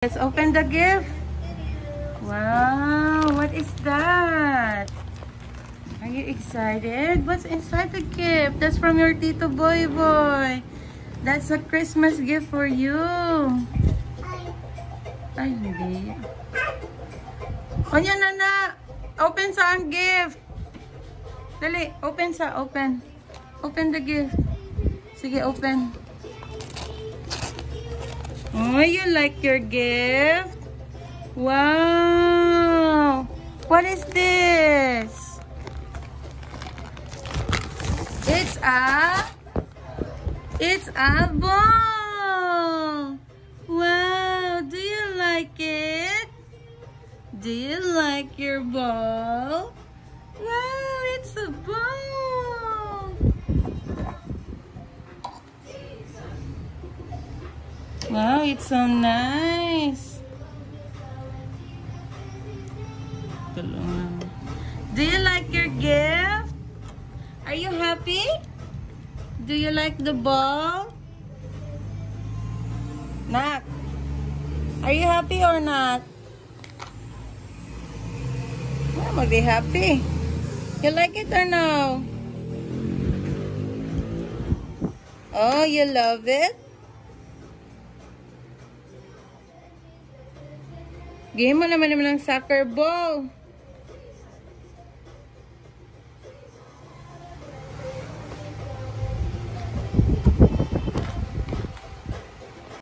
Let's open the gift. Wow, what is that? Are you excited? What's inside the gift? That's from your Tito Boy Boy. That's a Christmas gift for you. Ay, hindi. O yan, Nana. Open sa ang gift. Dali, open sa, open. Open the gift. Sige, open. Oh, you like your gift? Wow! What is this? It's a ball! Wow! Do you like it? Do you like your ball? Wow! It's a ball! Wow, it's so nice. Do you like your gift? Are you happy? Do you like the ball? Nak, are you happy or not? Yeah, be happy. You like it or no? Oh, you love it? Game mo naman ng soccer ball.